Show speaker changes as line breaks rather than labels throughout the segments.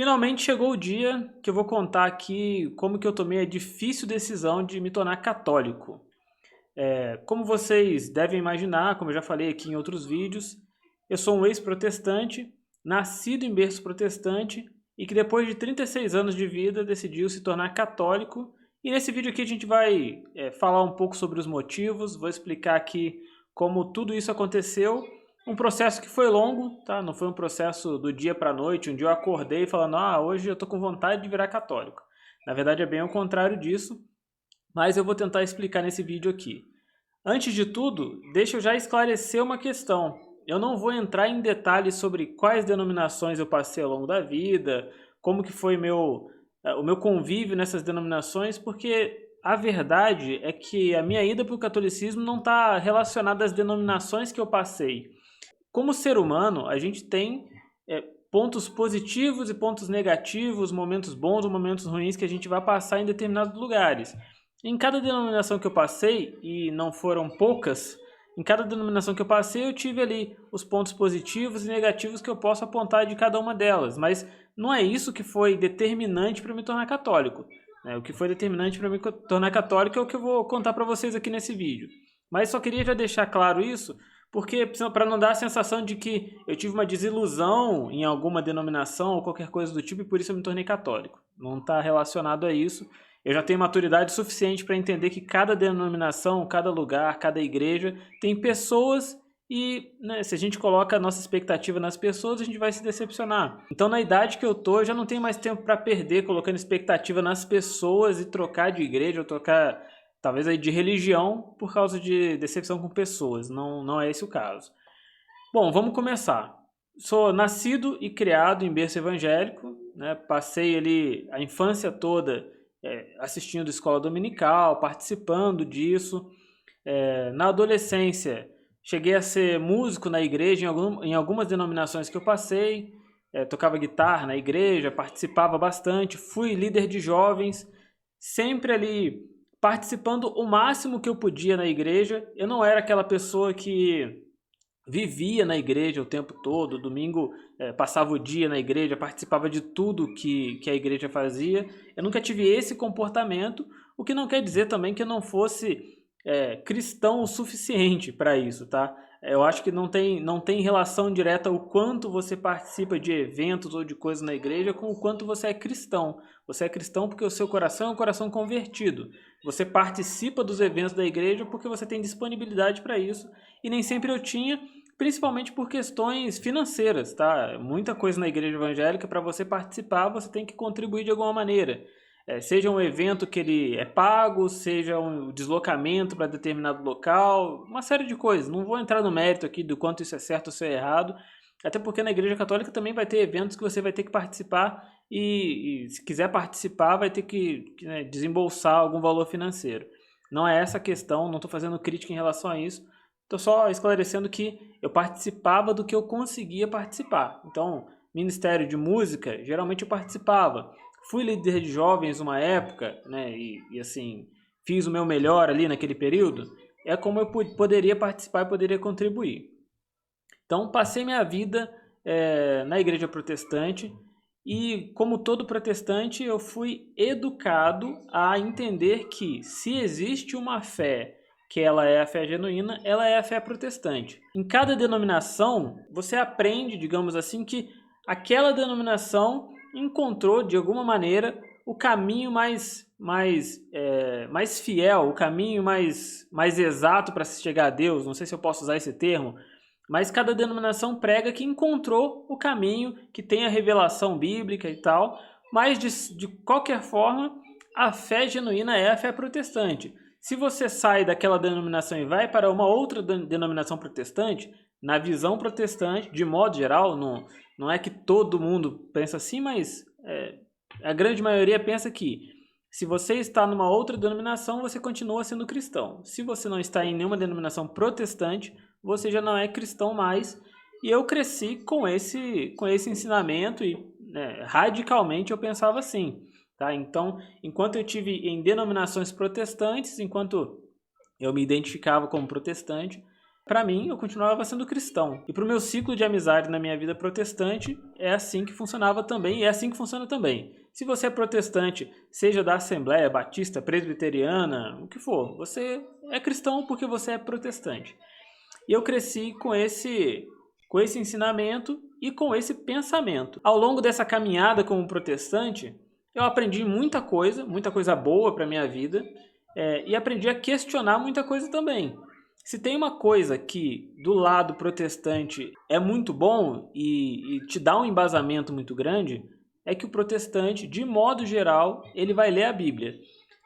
Finalmente chegou o dia que eu vou contar aqui como que eu tomei a difícil decisão de me tornar católico. Como vocês devem imaginar, como eu já falei aqui em outros vídeos, eu sou um ex-protestante, nascido em berço protestante e que depois de 36 anos de vida decidiu se tornar católico. E nesse vídeo aqui a gente vai falar um pouco sobre os motivos, vou explicar aqui como tudo isso aconteceu. Um processo que foi longo, tá? Não foi um processo do dia para a noite. Um dia eu acordei falando, hoje eu tô com vontade de virar católico. Na verdade é bem ao contrário disso, mas eu vou tentar explicar nesse vídeo aqui. Antes de tudo, deixa eu já esclarecer uma questão. Eu não vou entrar em detalhes sobre quais denominações eu passei ao longo da vida, como que foi o meu convívio nessas denominações, porque a verdade é que a minha ida para o catolicismo não está relacionada às denominações que eu passei. Como ser humano, a gente tem pontos positivos e pontos negativos, momentos bons ou momentos ruins que a gente vai passar em determinados lugares. Em cada denominação que eu passei, e não foram poucas, em cada denominação que eu passei eu tive ali os pontos positivos e negativos que eu posso apontar de cada uma delas, mas não é isso que foi determinante para me tornar católico. O que foi determinante para me tornar católico é o que eu vou contar para vocês aqui nesse vídeo. Mas só queria já deixar claro isso, porque para não dar a sensação de que eu tive uma desilusão em alguma denominação ou qualquer coisa do tipo e por isso eu me tornei católico. Não está relacionado a isso. Eu já tenho maturidade suficiente para entender que cada denominação, cada lugar, cada igreja tem pessoas e se a gente coloca a nossa expectativa nas pessoas, a gente vai se decepcionar. Então, na idade que eu tô, eu já não tenho mais tempo para perder colocando expectativa nas pessoas e trocar de igreja ou trocar talvez aí de religião por causa de decepção com pessoas. Não é esse o caso. Bom, vamos começar. Sou nascido e criado em berço evangélico, né? Passei ali a infância toda assistindo escola dominical, participando disso. Na adolescência, cheguei a ser músico na igreja em algumas denominações que eu passei. Tocava guitarra na igreja, participava bastante, fui líder de jovens, sempre ali participando o máximo que eu podia na igreja. Eu não era aquela pessoa que vivia na igreja o tempo todo, domingo passava o dia na igreja, participava de tudo que a igreja fazia. Eu nunca tive esse comportamento, o que não quer dizer também que eu não fosse cristão o suficiente para isso, tá? Eu acho que não tem relação direta o quanto você participa de eventos ou de coisas na igreja com o quanto você é cristão. Você é cristão porque o seu coração é um coração convertido. Você participa dos eventos da igreja porque você tem disponibilidade para isso. E nem sempre eu tinha, principalmente por questões financeiras, tá? Muita coisa na igreja evangélica, para você participar, você tem que contribuir de alguma maneira. Seja um evento que ele é pago, seja um deslocamento para determinado local, uma série de coisas. Não vou entrar no mérito aqui do quanto isso é certo ou se é errado, até porque na igreja católica também vai ter eventos que você vai ter que participar e se quiser participar vai ter que desembolsar algum valor financeiro. Não é essa a questão, não estou fazendo crítica em relação a isso, estou só esclarecendo que eu participava do que eu conseguia participar. Então, ministério de música, geralmente eu participava. Fui líder de jovens uma época, né, e assim, fiz o meu melhor ali naquele período, é como eu poderia participar e poderia contribuir. Então, passei minha vida na igreja protestante e, como todo protestante, eu fui educado a entender que se existe uma fé que ela é a fé genuína, ela é a fé protestante. Em cada denominação, você aprende, digamos assim, que aquela denominação encontrou, de alguma maneira, o caminho mais fiel, o caminho mais exato para se chegar a Deus. Não sei se eu posso usar esse termo, mas cada denominação prega que encontrou o caminho, que tem a revelação bíblica e tal, mas de qualquer forma, a fé genuína é a fé protestante. Se você sai daquela denominação e vai para uma outra denominação protestante, na visão protestante, de modo geral, não é que todo mundo pensa assim, mas a grande maioria pensa que se você está numa outra denominação, você continua sendo cristão. Se você não está em nenhuma denominação protestante, você já não é cristão mais. E eu cresci com esse ensinamento e radicalmente eu pensava assim. Tá? Então, enquanto eu tive em denominações protestantes, enquanto eu me identificava como protestante, Para mim, eu continuava sendo cristão. E para o meu ciclo de amizade na minha vida protestante, é assim que funcionava também, e é assim que funciona também. Se você é protestante, seja da Assembleia Batista, Presbiteriana, o que for, você é cristão porque você é protestante. E eu cresci com esse ensinamento e com esse pensamento. Ao longo dessa caminhada como protestante, eu aprendi muita coisa boa para a minha vida, e aprendi a questionar muita coisa também. Se tem uma coisa que do lado protestante é muito bom e te dá um embasamento muito grande, é que o protestante, de modo geral, ele vai ler a Bíblia.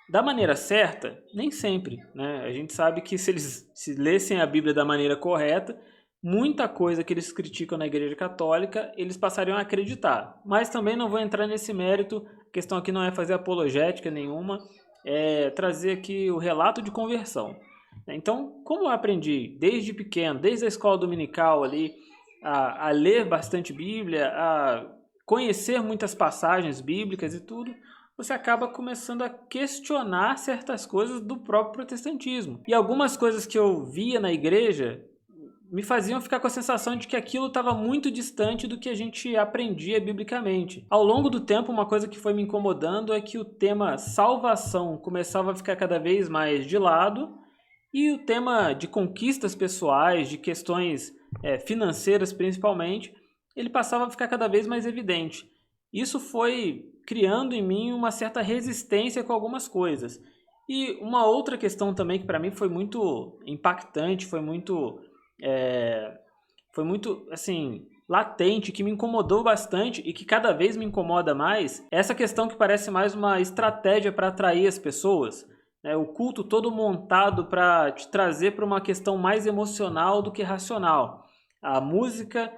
Da maneira certa, nem sempre, né? A gente sabe que se eles se lessem a Bíblia da maneira correta, muita coisa que eles criticam na Igreja Católica, eles passariam a acreditar. Mas também não vou entrar nesse mérito, a questão aqui não é fazer apologética nenhuma, é trazer aqui o relato de conversão. Então, como eu aprendi desde pequeno, desde a escola dominical ali, a ler bastante Bíblia, a conhecer muitas passagens bíblicas e tudo, você acaba começando a questionar certas coisas do próprio protestantismo. E algumas coisas que eu via na igreja me faziam ficar com a sensação de que aquilo estava muito distante do que a gente aprendia biblicamente. Ao longo do tempo, uma coisa que foi me incomodando é que o tema salvação começava a ficar cada vez mais de lado e o tema de conquistas pessoais, de questões financeiras principalmente, ele passava a ficar cada vez mais evidente. Isso foi criando em mim uma certa resistência com algumas coisas. E uma outra questão também que para mim foi muito impactante, foi muito assim, latente, que me incomodou bastante e que cada vez me incomoda mais, é essa questão que parece mais uma estratégia para atrair as pessoas. O culto todo montado para te trazer para uma questão mais emocional do que racional. A música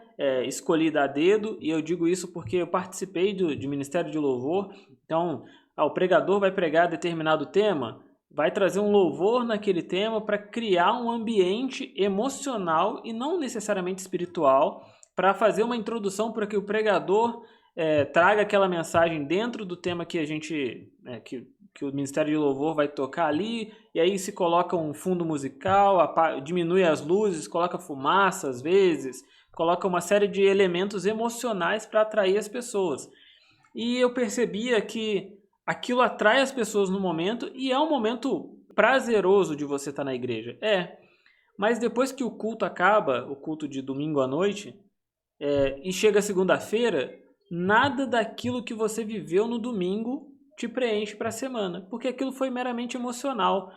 escolhida a dedo, e eu digo isso porque eu participei de Ministério de Louvor. Então, o pregador vai pregar determinado tema, vai trazer um louvor naquele tema para criar um ambiente emocional e não necessariamente espiritual, para fazer uma introdução para que o pregador traga aquela mensagem dentro do tema que a gente, que o Ministério de Louvor vai tocar ali, e aí se coloca um fundo musical, diminui as luzes, coloca fumaça às vezes, coloca uma série de elementos emocionais para atrair as pessoas. E eu percebia que aquilo atrai as pessoas no momento e é um momento prazeroso de você estar na igreja. Mas depois que o culto acaba, o culto de domingo à noite, e chega segunda-feira, nada daquilo que você viveu no domingo te preenche para a semana, porque aquilo foi meramente emocional.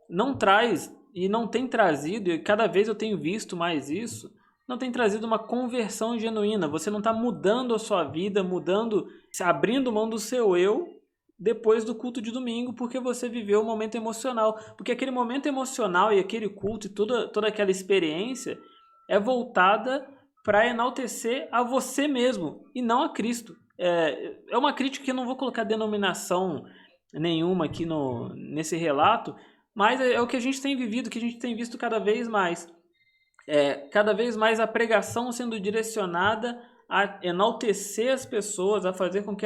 Não traz, e não tem trazido, e cada vez eu tenho visto mais isso, não tem trazido uma conversão genuína. Você não está mudando a sua vida, abrindo mão do seu eu depois do culto de domingo, porque você viveu um momento emocional. Porque aquele momento emocional e aquele culto e toda aquela experiência é voltada para enaltecer a você mesmo e não a Cristo. É uma crítica que eu não vou colocar denominação nenhuma aqui nesse relato, mas é o que a gente tem vivido, que a gente tem visto cada vez mais. Cada vez mais a pregação sendo direcionada a enaltecer as pessoas, a fazer com que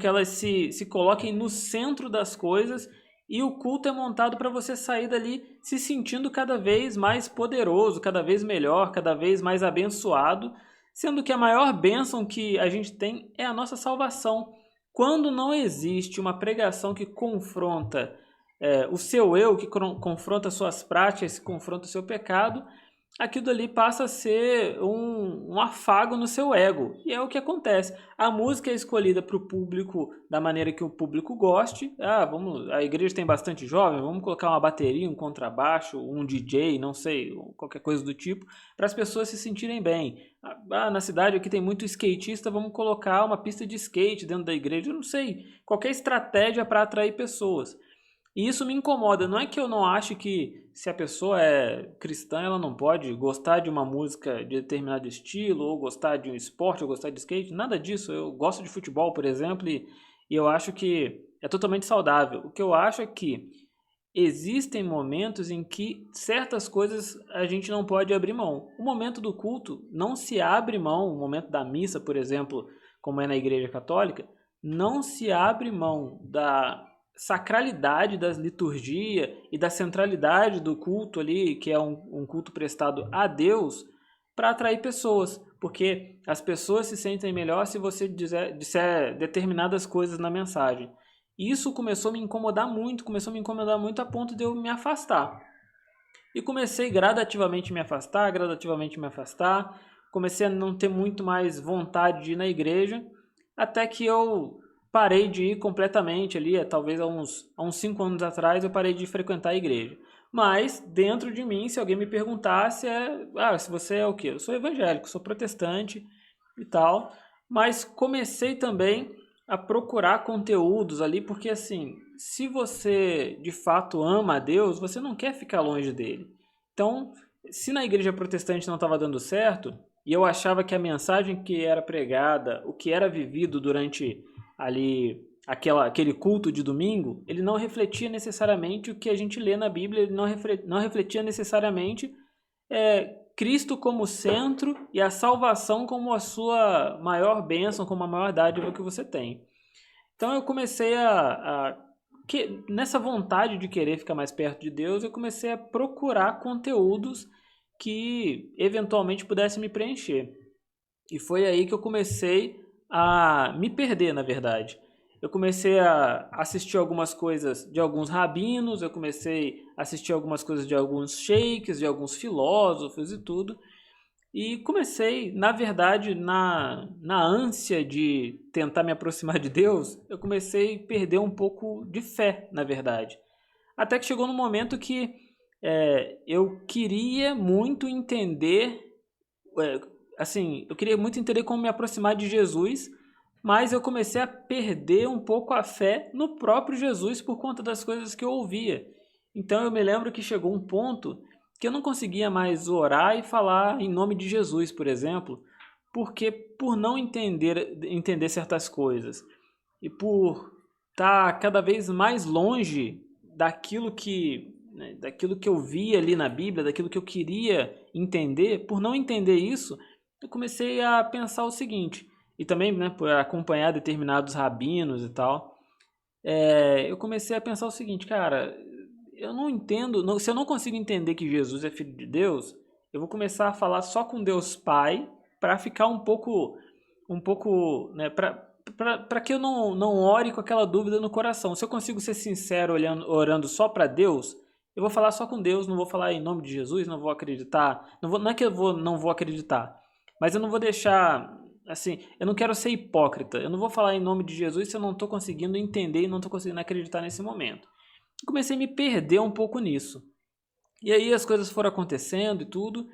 elas se coloquem no centro das coisas, e o culto é montado para você sair dali se sentindo cada vez mais poderoso, cada vez melhor, cada vez mais abençoado, sendo que a maior bênção que a gente tem é a nossa salvação. Quando não existe uma pregação que confronta o seu eu, que confronta suas práticas, que confronta o seu pecado, aquilo ali passa a ser um afago no seu ego. E é o que acontece. A música é escolhida para o público da maneira que o público goste. A igreja tem bastante jovem, vamos colocar uma bateria, um contrabaixo, um DJ, não sei, qualquer coisa do tipo, para as pessoas se sentirem bem. Na cidade aqui tem muito skatista, vamos colocar uma pista de skate dentro da igreja. Eu não sei, qualquer estratégia para atrair pessoas. E isso me incomoda. Não é que eu não acho que se a pessoa é cristã, ela não pode gostar de uma música de determinado estilo, ou gostar de um esporte, ou gostar de skate. Nada disso. Eu gosto de futebol, por exemplo, e eu acho que é totalmente saudável. O que eu acho é que existem momentos em que certas coisas a gente não pode abrir mão. O momento do culto não se abre mão, o momento da missa, por exemplo, como é na Igreja Católica, não se abre mão sacralidade da liturgia e da centralidade do culto ali, que é um culto prestado a Deus, para atrair pessoas, porque as pessoas se sentem melhor se você disser determinadas coisas na mensagem. Isso começou a me incomodar muito, a ponto de eu me afastar. E comecei gradativamente a me afastar, comecei a não ter muito mais vontade de ir na igreja, até que eu parei de ir completamente ali, talvez há uns 5 anos atrás eu parei de frequentar a igreja. Mas, dentro de mim, se alguém me perguntasse, se você é o quê? Eu sou evangélico, sou protestante e tal. Mas comecei também a procurar conteúdos ali, porque assim, se você de fato ama a Deus, você não quer ficar longe dele. Então, se na igreja protestante não estava dando certo, e eu achava que a mensagem que era pregada, o que era vivido durante ali aquele culto de domingo, ele não refletia necessariamente o que a gente lê na Bíblia, ele não refletia necessariamente Cristo como centro e a salvação como a sua maior bênção, como a maior dádiva que você tem. Então eu comecei nessa vontade de querer ficar mais perto de Deus, eu comecei a procurar conteúdos que eventualmente pudessem me preencher. E foi aí que eu comecei a me perder, na verdade. Eu comecei a assistir algumas coisas de alguns rabinos, eu comecei a assistir algumas coisas de alguns sheiks, de alguns filósofos e tudo. E comecei, na verdade, na ânsia de tentar me aproximar de Deus, eu comecei a perder um pouco de fé, na verdade. Até que chegou no momento que eu queria muito entender, eu queria muito entender como me aproximar de Jesus, mas eu comecei a perder um pouco a fé no próprio Jesus por conta das coisas que eu ouvia. Então eu me lembro que chegou um ponto que eu não conseguia mais orar e falar em nome de Jesus, por exemplo, porque por não entender certas coisas e por estar cada vez mais longe daquilo que eu via ali na Bíblia, daquilo que eu queria entender, por não entender isso, eu comecei a pensar o seguinte, e também, né, por acompanhar determinados rabinos e tal, eu comecei a pensar o seguinte, cara, eu não entendo, se eu não consigo entender que Jesus é filho de Deus, eu vou começar a falar só com Deus Pai para ficar um pouco, né, para que eu não ore com aquela dúvida no coração. Se eu consigo ser sincero orando só para Deus, eu vou falar só com Deus, não vou falar em nome de Jesus, não vou acreditar, não é que não vou acreditar, mas eu não vou deixar, assim, eu não quero ser hipócrita, eu não vou falar em nome de Jesus se eu não estou conseguindo entender e não estou conseguindo acreditar nesse momento. Comecei a me perder um pouco nisso. E aí as coisas foram acontecendo e tudo.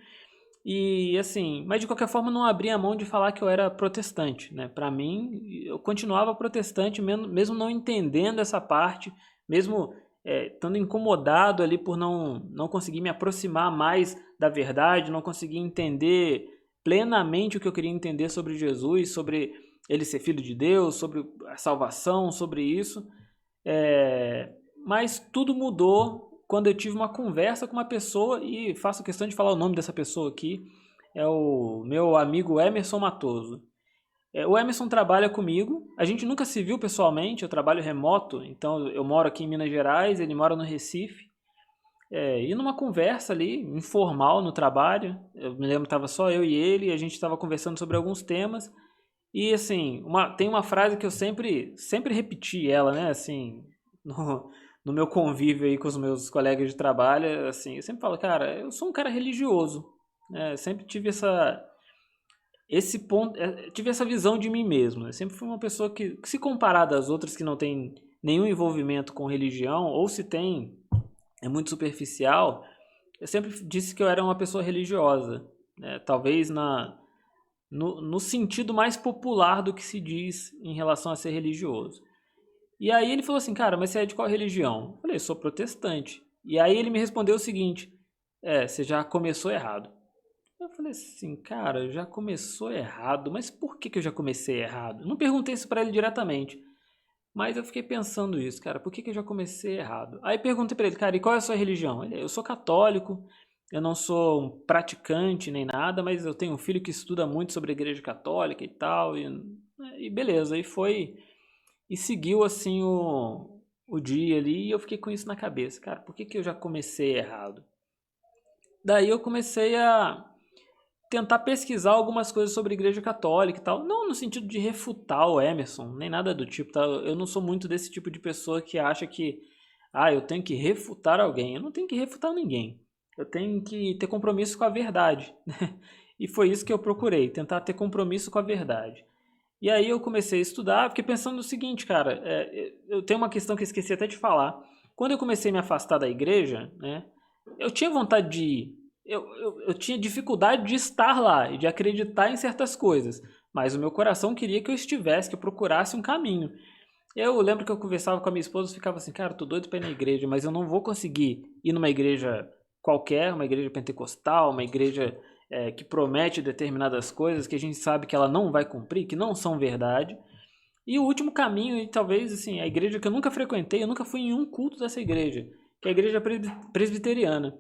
E assim, mas de qualquer forma não abria a mão de falar que eu era protestante, né? Para mim, eu continuava protestante mesmo não entendendo essa parte, mesmo estando incomodado ali por não conseguir me aproximar mais da verdade, não conseguir entender plenamente o que eu queria entender sobre Jesus, sobre ele ser filho de Deus, sobre a salvação, sobre isso. Mas tudo mudou quando eu tive uma conversa com uma pessoa, e faço questão de falar o nome dessa pessoa aqui, é o meu amigo Emerson Matoso. O Emerson trabalha comigo, a gente nunca se viu pessoalmente, eu trabalho remoto, então eu moro aqui em Minas Gerais, ele mora no Recife. E numa conversa ali, informal no trabalho, eu me lembro que estava só eu e ele, e a gente estava conversando sobre alguns temas, e assim, tem uma frase que eu sempre repeti ela, né, assim, no meu convívio aí com os meus colegas de trabalho, assim, eu sempre falo, cara, eu sou um cara religioso, né? Sempre tive esse ponto, tive essa visão de mim mesmo. Eu sempre fui uma pessoa que, se comparada às outras que não tem nenhum envolvimento com religião, ou se tem, é muito superficial, eu sempre disse que eu era uma pessoa religiosa, né? Talvez no sentido mais popular do que se diz em relação a ser religioso. E aí ele falou assim, cara, mas você é de qual religião? Eu falei, sou protestante. E aí ele me respondeu o seguinte, você já começou errado. Eu falei assim, cara, já começou errado, mas por que eu já comecei errado? Eu não perguntei isso pra ele diretamente, mas eu fiquei pensando isso, cara, por que eu já comecei errado? Aí perguntei pra ele, cara, e qual é a sua religião? Eu sou católico, eu não sou um praticante nem nada, mas eu tenho um filho que estuda muito sobre a igreja católica e tal, e beleza, e foi... E seguiu assim o dia ali e eu fiquei com isso na cabeça. Cara, por que que eu já comecei errado? Daí eu comecei a tentar pesquisar algumas coisas sobre a Igreja Católica e tal. Não no sentido de refutar o Emerson, nem nada do tipo, tá? Eu não sou muito desse tipo de pessoa que acha que, eu tenho que refutar alguém. Eu não tenho que refutar ninguém. Eu tenho que ter compromisso com a verdade. E foi isso que eu procurei, tentar ter compromisso com a verdade. E aí eu comecei a estudar, fiquei pensando no seguinte, cara, eu tenho uma questão que eu esqueci até de falar. Quando eu comecei a me afastar da igreja, né, eu tinha vontade de ir, eu tinha dificuldade de estar lá e de acreditar em certas coisas, mas o meu coração queria que eu estivesse, que eu procurasse um caminho. Eu lembro que eu conversava com a minha esposa e ficava assim, cara, eu tô doido pra ir na igreja, mas eu não vou conseguir ir numa igreja qualquer, uma igreja pentecostal, uma igreja que promete determinadas coisas que a gente sabe que ela não vai cumprir, que não são verdade. E o último caminho, e talvez assim, a igreja que eu nunca frequentei, eu nunca fui em um culto dessa igreja, que é a igreja presbiteriana.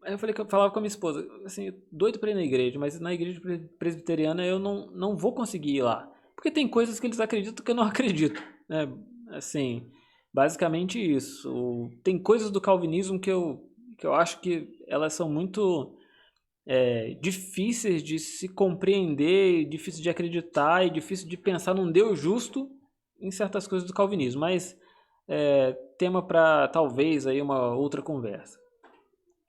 Aí eu falava com a minha esposa, assim, doido pra ir na igreja, mas na igreja presbiteriana eu não vou conseguir ir lá. Porque tem coisas que eles acreditam que eu não acredito, né? Assim, basicamente isso. Tem coisas do calvinismo que eu acho que elas são muito difíceis de se compreender, difíceis de acreditar e difícil de pensar num Deus justo em certas coisas do calvinismo. Mas tema para talvez aí uma outra conversa.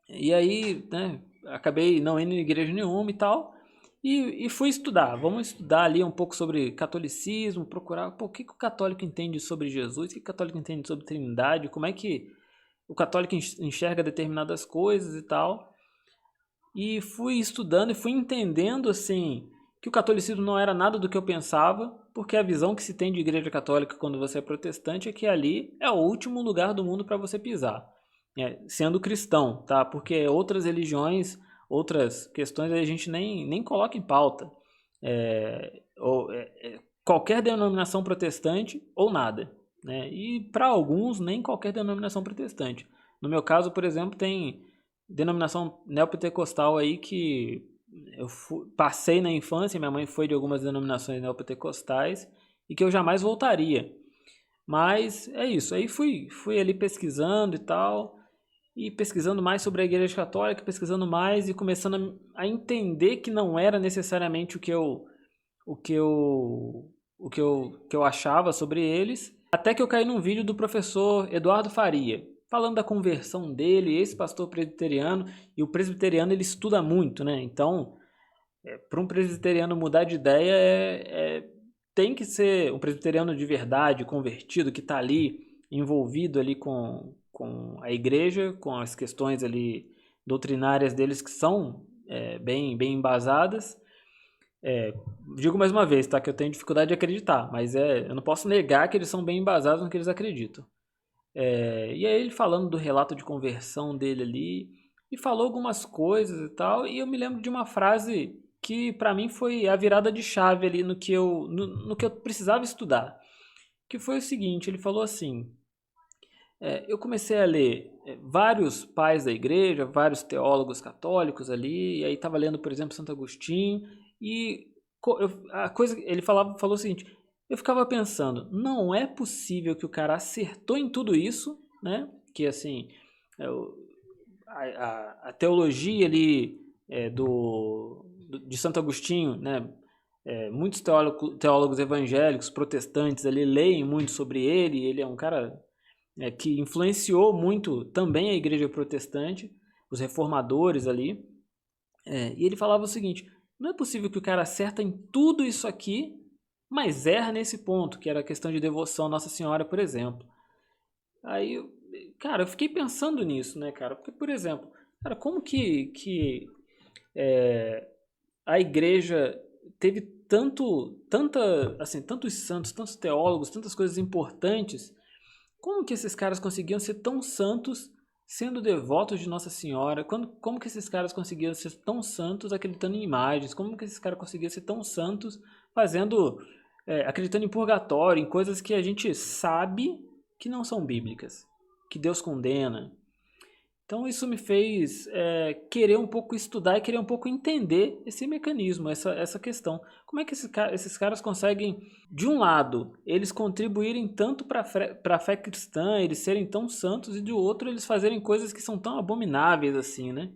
E aí, né, acabei não indo em igreja nenhuma e tal, e fui estudar. Vamos estudar ali um pouco sobre catolicismo, procurar o que o católico entende sobre Jesus, o que o católico entende sobre Trindade, como é que o católico enxerga determinadas coisas e tal. E fui estudando e fui entendendo assim que o catolicismo não era nada do que eu pensava, porque a visão que se tem de igreja católica quando você é protestante é que ali é o último lugar do mundo para você pisar, sendo cristão, tá? Porque outras religiões, outras questões a gente nem coloca em pauta. Qualquer denominação protestante ou nada, né? E para alguns nem qualquer denominação protestante. No meu caso, por exemplo, tem denominação neopentecostal aí que passei na infância, minha mãe foi de algumas denominações neopentecostais e que eu jamais voltaria. Mas é isso, aí fui ali pesquisando e tal, e pesquisando mais sobre a Igreja Católica, pesquisando mais e começando a entender que não era necessariamente o que eu achava sobre eles, até que eu caí num vídeo do professor Eduardo Faria, falando da conversão dele, esse pastor presbiteriano, e o presbiteriano ele estuda muito, né? Então, para um presbiteriano mudar de ideia, tem que ser um presbiteriano de verdade, convertido, que está ali, envolvido ali com a igreja, com as questões ali doutrinárias deles que são bem embasadas. Digo mais uma vez, tá? Que eu tenho dificuldade de acreditar, mas eu não posso negar que eles são bem embasados no que eles acreditam. E aí ele falando do relato de conversão dele ali, e falou algumas coisas e tal, e eu me lembro de uma frase que para mim foi a virada de chave ali no que eu precisava estudar, que foi o seguinte, ele falou assim, eu comecei a ler vários pais da igreja, vários teólogos católicos ali, e aí estava lendo, por exemplo, Santo Agostinho, e ele falou o seguinte, eu ficava pensando, não é possível que o cara acertou em tudo isso, né? Que assim, a teologia ali de Santo Agostinho, né? Muitos teólogos evangélicos, protestantes ali leem muito sobre ele, ele é um cara que influenciou muito também a igreja protestante, os reformadores ali, e ele falava o seguinte, não é possível que o cara acerta em tudo isso aqui, mas erra nesse ponto, que era a questão de devoção à Nossa Senhora, por exemplo. Aí, cara, eu fiquei pensando nisso, né, cara? Porque, por exemplo, cara, como que a igreja teve tantos santos, tantos teólogos, tantas coisas importantes, como que esses caras conseguiam ser tão santos sendo devotos de Nossa Senhora? Como que esses caras conseguiam ser tão santos acreditando em imagens? Como que esses caras conseguiam ser tão santos acreditando em purgatório, em coisas que a gente sabe que não são bíblicas, que Deus condena? Então isso me fez querer um pouco estudar e querer um pouco entender esse mecanismo, essa questão. Como é que esses caras conseguem, de um lado, eles contribuírem tanto para a fé cristã, eles serem tão santos, e de outro, eles fazerem coisas que são tão abomináveis assim, né?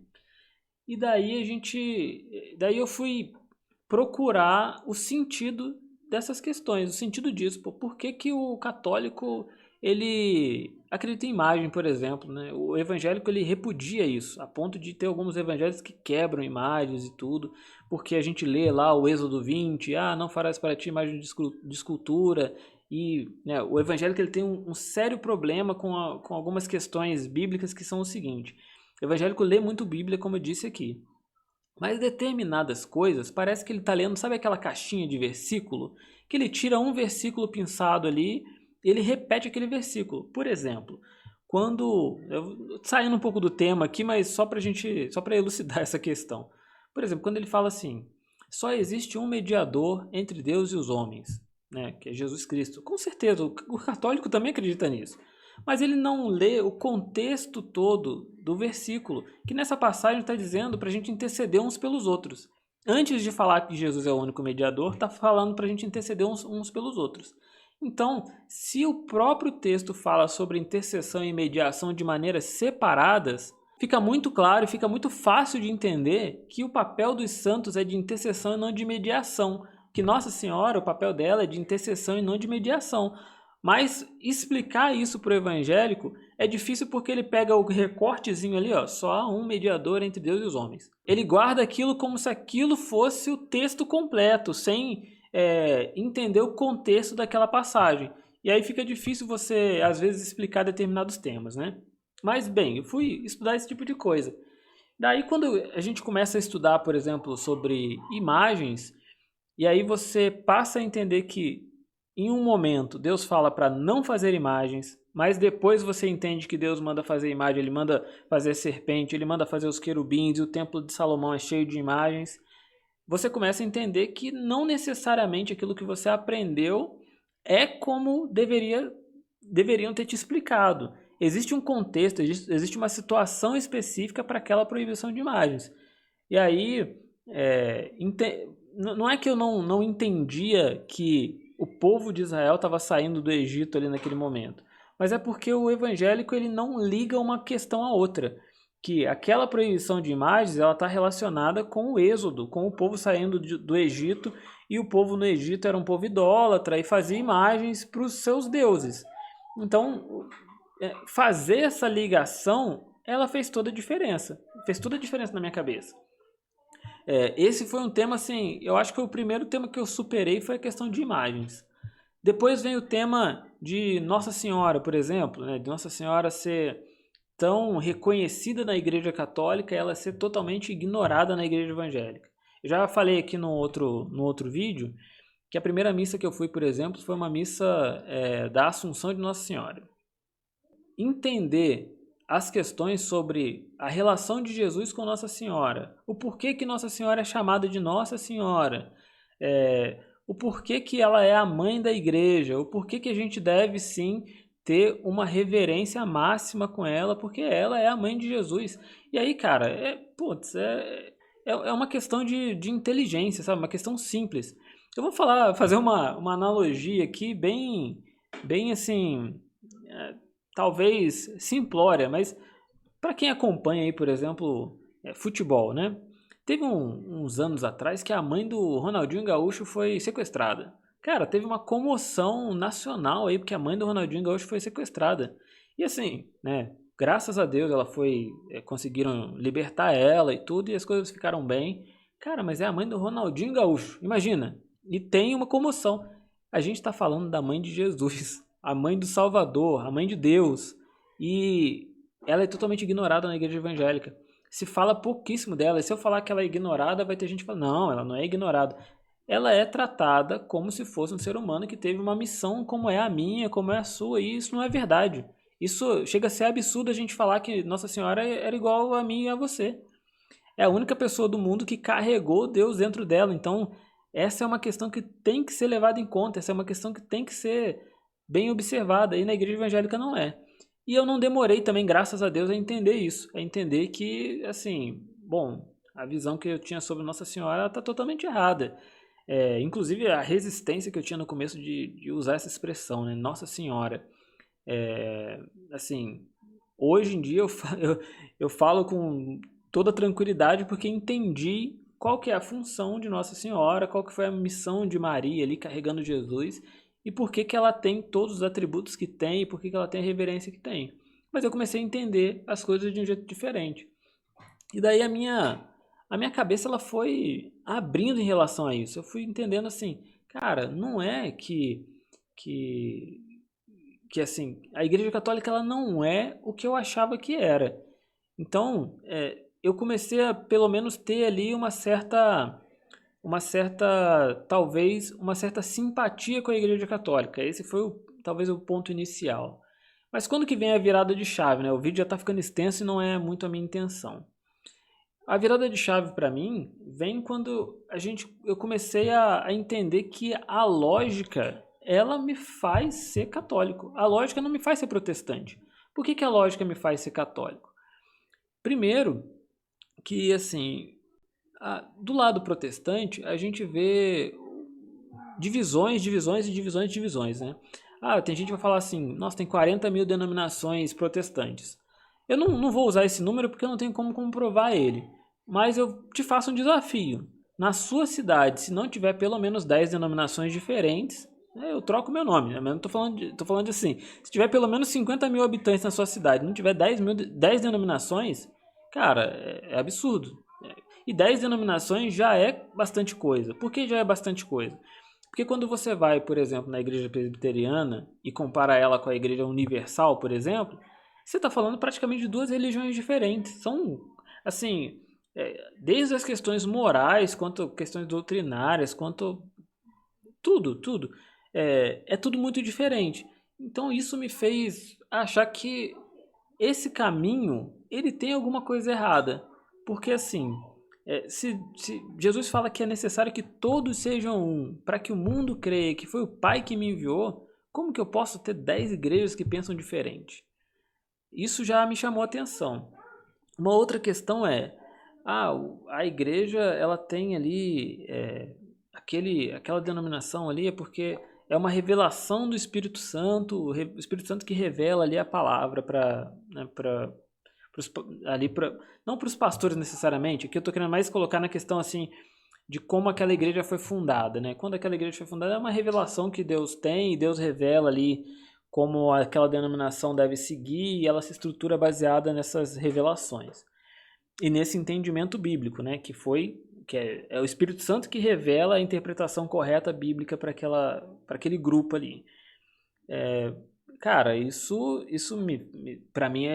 E daí eu fui procurar o sentido dessas questões, o sentido disso. Pô, por que que o católico ele acredita em imagem, por exemplo, né? O evangélico ele repudia isso, a ponto de ter alguns evangélicos que quebram imagens e tudo, porque a gente lê lá o Êxodo 20, não farás para ti imagem de escultura, e né, o evangélico ele tem um sério problema com algumas questões bíblicas que são o seguinte: o evangélico lê muito Bíblia, como eu disse aqui, mas determinadas coisas, parece que ele está lendo, sabe aquela caixinha de versículo? Que ele tira um versículo pinçado ali, ele repete aquele versículo. Por exemplo, saindo um pouco do tema aqui, mas só para elucidar essa questão. Por exemplo, quando ele fala assim: só existe um mediador entre Deus e os homens, né, que é Jesus Cristo. Com certeza, o católico também acredita nisso. Mas ele não lê o contexto todo do versículo, que nessa passagem está dizendo para a gente interceder uns pelos outros. Antes de falar que Jesus é o único mediador, está falando para a gente interceder uns pelos outros. Então, se o próprio texto fala sobre intercessão e mediação de maneiras separadas, fica muito claro e fica muito fácil de entender que o papel dos santos é de intercessão e não de mediação. Que Nossa Senhora, o papel dela é de intercessão e não de mediação. Mas explicar isso para o evangélico é difícil porque ele pega o recortezinho ali, ó, só há um mediador entre Deus e os homens. Ele guarda aquilo como se aquilo fosse o texto completo, sem entender o contexto daquela passagem. E aí fica difícil você, às vezes, explicar determinados temas, né? Mas, bem, eu fui estudar esse tipo de coisa. Daí, quando a gente começa a estudar, por exemplo, sobre imagens, e aí você passa a entender que em um momento Deus fala para não fazer imagens, mas depois você entende que Deus manda fazer imagem, ele manda fazer serpente, ele manda fazer os querubins, e o templo de Salomão é cheio de imagens. Você começa a entender que não necessariamente aquilo que você aprendeu é como deveriam ter te explicado. Existe um contexto, existe uma situação específica para aquela proibição de imagens. E aí, não é que eu não entendia que o povo de Israel estava saindo do Egito ali naquele momento, mas é porque o evangélico ele não liga uma questão à outra, que aquela proibição de imagens ela está relacionada com o êxodo, com o povo saindo do Egito, e o povo no Egito era um povo idólatra e fazia imagens para os seus deuses. Então, fazer essa ligação, ela fez toda a diferença na minha cabeça. Esse foi um tema, assim, eu acho que o primeiro tema que eu superei foi a questão de imagens. Depois vem o tema de Nossa Senhora, por exemplo, né? De Nossa Senhora ser tão reconhecida na Igreja Católica e ela ser totalmente ignorada na Igreja Evangélica. Eu já falei aqui no outro vídeo que a primeira missa que eu fui, por exemplo, foi uma missa da Assunção de Nossa Senhora. Entender as questões sobre a relação de Jesus com Nossa Senhora, o porquê que Nossa Senhora é chamada de Nossa Senhora, o porquê que ela é a mãe da igreja, o porquê que a gente deve sim ter uma reverência máxima com ela, porque ela é a mãe de Jesus. E aí, cara, é uma questão de inteligência, sabe? Uma questão simples. Eu vou fazer uma analogia aqui bem assim, talvez simplória, mas para quem acompanha aí, por exemplo, futebol, né? Teve uns anos atrás que a mãe do Ronaldinho Gaúcho foi sequestrada. Cara, teve uma comoção nacional aí porque a mãe do Ronaldinho Gaúcho foi sequestrada. E assim, né? Graças a Deus ela conseguiram libertar ela e tudo e as coisas ficaram bem. Cara, mas é a mãe do Ronaldinho Gaúcho, imagina. E tem uma comoção. A gente está falando da mãe de Jesus, a mãe do Salvador, a mãe de Deus. E ela é totalmente ignorada na igreja evangélica. Se fala pouquíssimo dela. E se eu falar que ela é ignorada, vai ter gente que fala, não, ela não é ignorada. Ela é tratada como se fosse um ser humano que teve uma missão como é a minha, como é a sua, e isso não é verdade. Isso chega a ser absurdo a gente falar que Nossa Senhora era igual a mim e a você. É a única pessoa do mundo que carregou Deus dentro dela. Então, essa é uma questão que tem que ser levada em conta, essa é uma questão que tem que ser bem observada, e na igreja evangélica não é. E eu não demorei também, graças a Deus, a entender isso. A entender que, assim, bom, a visão que eu tinha sobre Nossa Senhora está totalmente errada. Inclusive, a resistência que eu tinha no começo de usar essa expressão, né? Nossa Senhora. Assim, hoje em dia eu falo com toda tranquilidade porque entendi qual que é a função de Nossa Senhora, qual que foi a missão de Maria ali carregando Jesus e por que que ela tem todos os atributos que tem e por que que ela tem a reverência que tem. Mas eu comecei a entender as coisas de um jeito diferente. E daí a minha cabeça ela foi abrindo em relação a isso. Eu fui entendendo assim, cara, não é que que assim, a Igreja Católica ela não é o que eu achava que era. Então, eu comecei a pelo menos ter ali talvez, uma certa simpatia com a Igreja Católica. Esse foi talvez o ponto inicial. Mas quando que vem a virada de chave, né? O vídeo já está ficando extenso e não é muito a minha intenção. A virada de chave para mim vem quando eu comecei a entender que a lógica ela me faz ser católico. A lógica não me faz ser protestante. Por que que a lógica me faz ser católico? Primeiro, que assim, do lado protestante, a gente vê divisões, divisões e divisões e divisões, né? Tem gente que vai falar assim, nossa, tem 40 mil denominações protestantes. Eu não vou usar esse número porque eu não tenho como comprovar ele. Mas eu te faço um desafio. Na sua cidade, se não tiver pelo menos 10 denominações diferentes, eu troco meu nome. Né? Mas não tô falando de assim. Se tiver pelo menos 50 mil habitantes na sua cidade, não tiver 10 denominações, cara, é absurdo. E 10 denominações já é bastante coisa. Por que já é bastante coisa? Porque quando você vai, por exemplo, na igreja presbiteriana e compara ela com a igreja universal, por exemplo, você está falando praticamente de duas religiões diferentes. São, assim, desde as questões morais, quanto questões doutrinárias, quanto tudo, tudo. É tudo muito diferente. Então isso me fez achar que esse caminho, ele tem alguma coisa errada. Porque assim, se Jesus fala que é necessário que todos sejam um, para que o mundo creia que foi o Pai que me enviou, como que eu posso ter 10 igrejas que pensam diferente? Isso já me chamou a atenção. Uma outra questão a igreja ela tem ali aquela denominação ali é porque é uma revelação do Espírito Santo, o Espírito Santo que revela ali a palavra para, né, ali para não para os pastores necessariamente. Aqui eu estou querendo mais colocar na questão assim de como aquela igreja foi fundada, né? Quando aquela igreja foi fundada é uma revelação que Deus tem e Deus revela ali como aquela denominação deve seguir e ela se estrutura baseada nessas revelações e nesse entendimento bíblico, né? Que é o Espírito Santo que revela a interpretação correta bíblica para aquele grupo ali. Cara, isso para mim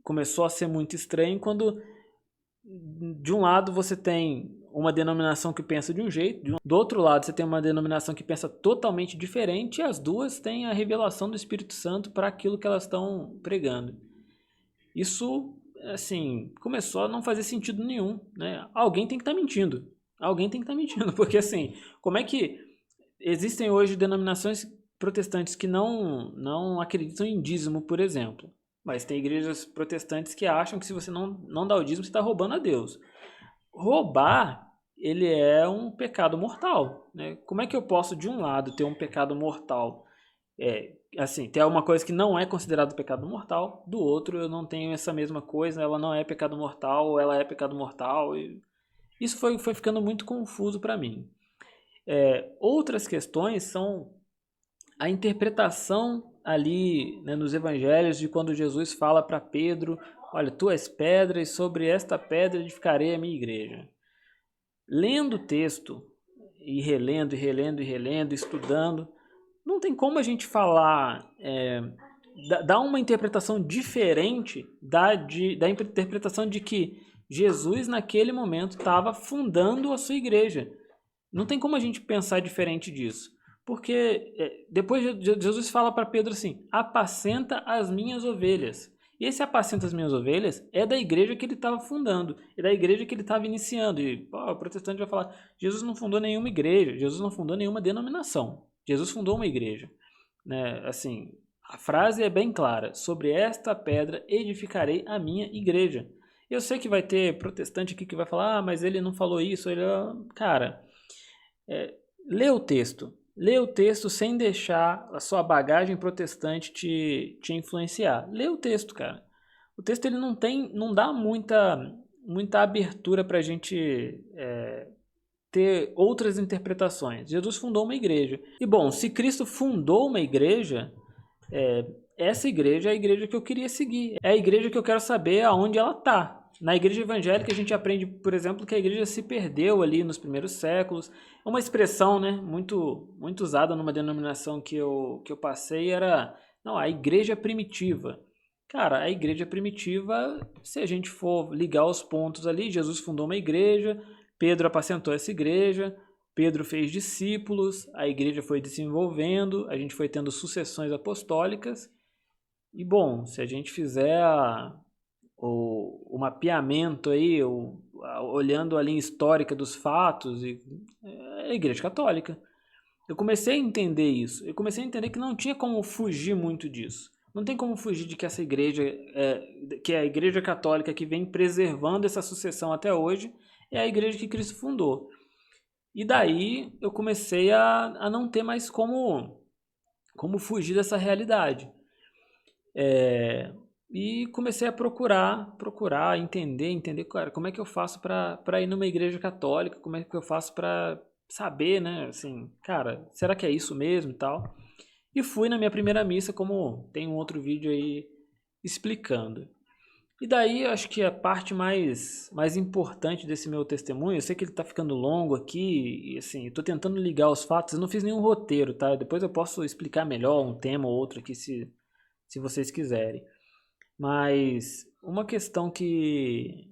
começou a ser muito estranho quando de um lado você tem uma denominação que pensa de um jeito, do outro lado você tem uma denominação que pensa totalmente diferente e as duas têm a revelação do Espírito Santo para aquilo que elas estão pregando. Isso, assim, começou a não fazer sentido nenhum, né? Alguém tem que estar mentindo. Alguém tem que estar mentindo, porque assim, como é que existem hoje denominações protestantes que não acreditam em dízimo, por exemplo? Mas tem igrejas protestantes que acham que se você não dá o dízimo, você está roubando a Deus. Roubar, ele é um pecado mortal, né? Como é que eu posso, de um lado, ter um pecado mortal? Assim, ter alguma coisa que não é considerado pecado mortal, do outro eu não tenho essa mesma coisa, ela não é pecado mortal, ou ela é pecado mortal. Isso foi ficando muito confuso para mim. Outras questões são a interpretação ali, né, nos evangelhos de quando Jesus fala para Pedro, olha, tu és pedra e sobre esta pedra edificarei a minha igreja. Lendo o texto e relendo e relendo e relendo, estudando, não tem como a gente falar, dar uma interpretação diferente da interpretação de que Jesus naquele momento estava fundando a sua igreja. Não tem como a gente pensar diferente disso. Porque depois Jesus fala para Pedro assim, apacenta as minhas ovelhas. E esse apacenta as minhas ovelhas é da igreja que ele estava fundando, é da igreja que ele estava iniciando. E o protestante vai falar, Jesus não fundou nenhuma igreja, Jesus não fundou nenhuma denominação. Jesus fundou uma igreja. Né? Assim, A frase é bem clara: sobre esta pedra edificarei a minha igreja. Eu sei que vai ter protestante aqui que vai falar, mas ele não falou isso. Cara, lê o texto. Lê o texto sem deixar a sua bagagem protestante te influenciar. Lê o texto, cara. O texto ele não dá muita abertura para a gente ter outras interpretações. Jesus fundou uma igreja. E bom, se Cristo fundou uma igreja, essa igreja é a igreja que eu queria seguir. É a igreja que eu quero saber aonde ela está. Na igreja evangélica a gente aprende, por exemplo, que a igreja se perdeu ali nos primeiros séculos. Uma expressão, né, muito usada numa denominação que eu passei era, não, a igreja primitiva. Cara, a igreja primitiva, se a gente for ligar os pontos ali, Jesus fundou uma igreja, Pedro apacentou essa igreja, Pedro fez discípulos, a igreja foi desenvolvendo, a gente foi tendo sucessões apostólicas. E bom, se a gente fizer o mapeamento aí, olhando a linha histórica dos fatos, é a Igreja Católica. Eu comecei a entender isso. Eu comecei a entender que não tinha como fugir muito disso. Não tem como fugir de que essa igreja, que é a Igreja Católica que vem preservando essa sucessão até hoje, é a igreja que Cristo fundou. E daí eu comecei a não ter mais como fugir dessa realidade. E comecei a procurar, entender, cara, como é que eu faço para ir numa igreja católica, como é que eu faço para saber, né, assim, cara, será que é isso mesmo e tal? E fui na minha primeira missa, como tem um outro vídeo aí explicando. E daí, eu acho que a parte mais importante desse meu testemunho, eu sei que ele tá ficando longo aqui, e assim, eu tô tentando ligar os fatos, eu não fiz nenhum roteiro, tá? Depois eu posso explicar melhor um tema ou outro aqui, se vocês quiserem. Mas uma questão que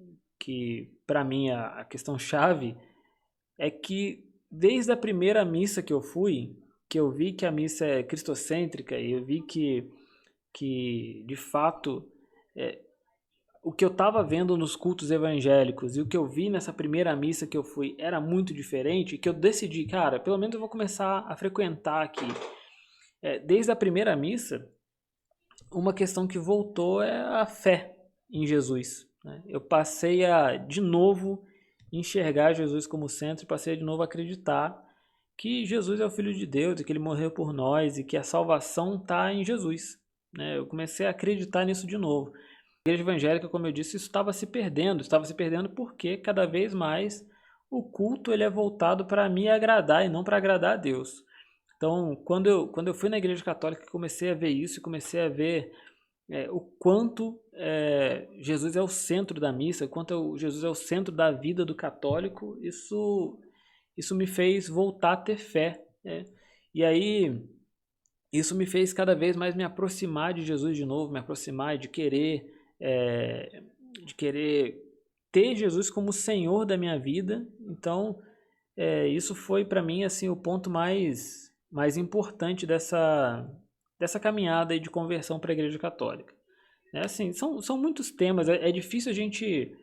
para mim, a questão chave, é que desde a primeira missa que eu fui, que eu vi que a missa é cristocêntrica, e eu vi que de fato, o que eu estava vendo nos cultos evangélicos e o que eu vi nessa primeira missa que eu fui era muito diferente, que eu decidi, cara, pelo menos eu vou começar a frequentar aqui. Desde a primeira missa, uma questão que voltou é a fé em Jesus, né? Eu passei a, de novo, enxergar Jesus como centro e passei de novo a acreditar que Jesus é o Filho de Deus e que ele morreu por nós e que a salvação está em Jesus, né? Eu comecei a acreditar nisso de novo. A igreja evangélica, como eu disse, isso estava se perdendo porque cada vez mais o culto ele é voltado para me agradar e não para agradar a Deus. Então, quando eu fui na igreja católica, comecei a ver isso, comecei a ver o quanto Jesus é o centro da missa, o quanto Jesus é o centro da vida do católico, isso me fez voltar a ter fé, né? E aí, isso me fez cada vez mais me aproximar de Jesus de novo, me aproximar de querer ter Jesus como Senhor da minha vida. Então, isso foi para mim assim o ponto mais importante dessa caminhada aí de conversão para a Igreja Católica. Assim, são muitos temas, é difícil a gente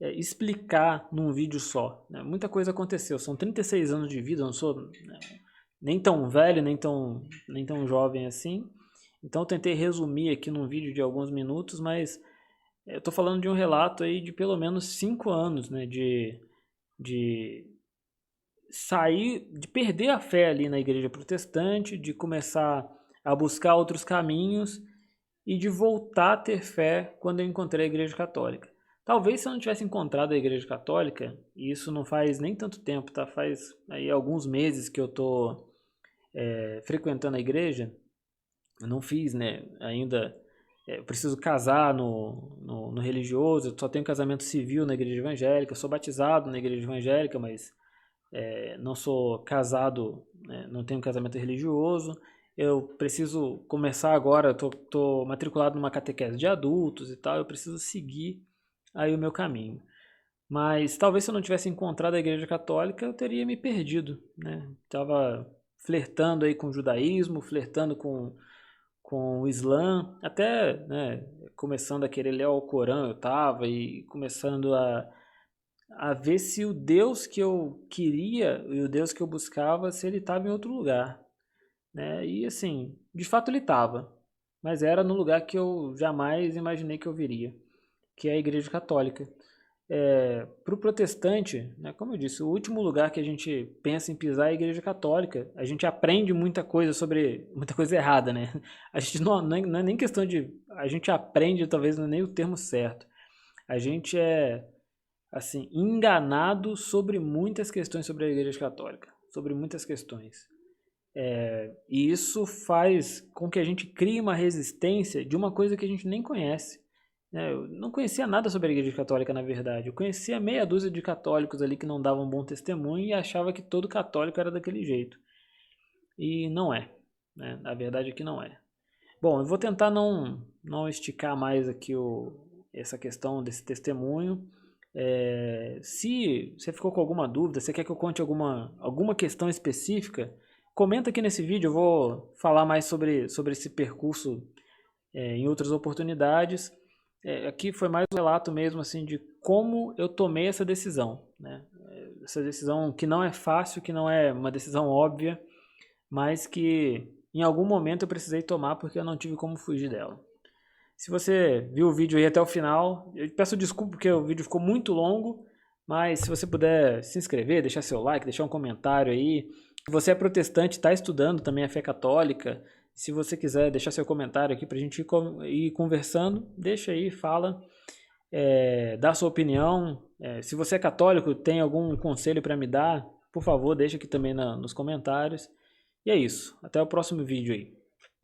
explicar num vídeo só, né? Muita coisa aconteceu, são 36 anos de vida, eu não sou, né, nem tão velho, nem tão jovem assim. Então eu tentei resumir aqui num vídeo de alguns minutos, mas eu estou falando de um relato aí de pelo menos 5 anos, né, de sair, de perder a fé ali na igreja protestante, de começar a buscar outros caminhos e de voltar a ter fé quando eu encontrei a igreja católica. Talvez se eu não tivesse encontrado a igreja católica, e isso não faz nem tanto tempo, tá? Faz aí alguns meses que eu tô frequentando a igreja, eu não fiz, né, ainda, eu preciso casar no religioso, eu só tenho casamento civil na igreja evangélica, eu sou batizado na igreja evangélica, mas não sou casado, né, não tenho casamento religioso. Eu preciso começar agora, tô matriculado numa catequese de adultos e tal, eu preciso seguir aí o meu caminho. Mas talvez se eu não tivesse encontrado a igreja católica, eu teria me perdido, né? Tava flertando aí com o judaísmo, flertando com o Islã, até, né, começando a querer ler o Corão, eu tava, e começando a ver se o Deus que eu queria e o Deus que eu buscava, se ele estava em outro lugar, né? E assim, de fato ele estava. mas era no lugar que eu jamais imaginei que eu viria, que é a Igreja Católica. Para o protestante, né, como eu disse, o último lugar que a gente pensa em pisar é a Igreja Católica. A gente aprende muita coisa sobre muita coisa errada, né? A gente não é nem questão de a gente aprende, talvez não é nem o termo certo. A gente é assim enganado sobre muitas questões sobre a Igreja Católica, sobre muitas questões. E isso faz com que a gente crie uma resistência de uma coisa que a gente nem conhece. Eu não conhecia nada sobre a Igreja Católica, na verdade. Eu conhecia meia dúzia de católicos ali que não davam bom testemunho e achava que todo católico era daquele jeito. E não é, né? A verdade é que não é. Bom, eu vou tentar não esticar mais aqui essa questão desse testemunho. Se você ficou com alguma dúvida, você quer que eu conte alguma questão específica, comenta aqui nesse vídeo. Eu vou falar mais sobre esse percurso em outras oportunidades. Aqui foi mais um relato mesmo assim de como eu tomei essa decisão, né? Essa decisão que não é fácil, que não é uma decisão óbvia, mas que em algum momento eu precisei tomar porque eu não tive como fugir dela. Se você viu o vídeo aí até o final, eu peço desculpa porque o vídeo ficou muito longo, mas se você puder se inscrever, deixar seu like, deixar um comentário aí. Se você é protestante, está estudando também a fé católica, se você quiser deixar seu comentário aqui para a gente ir conversando, deixa aí, fala, dá sua opinião. Se você é católico, tem algum conselho para me dar, por favor, deixa aqui também nos comentários. E é isso. Até o próximo vídeo aí.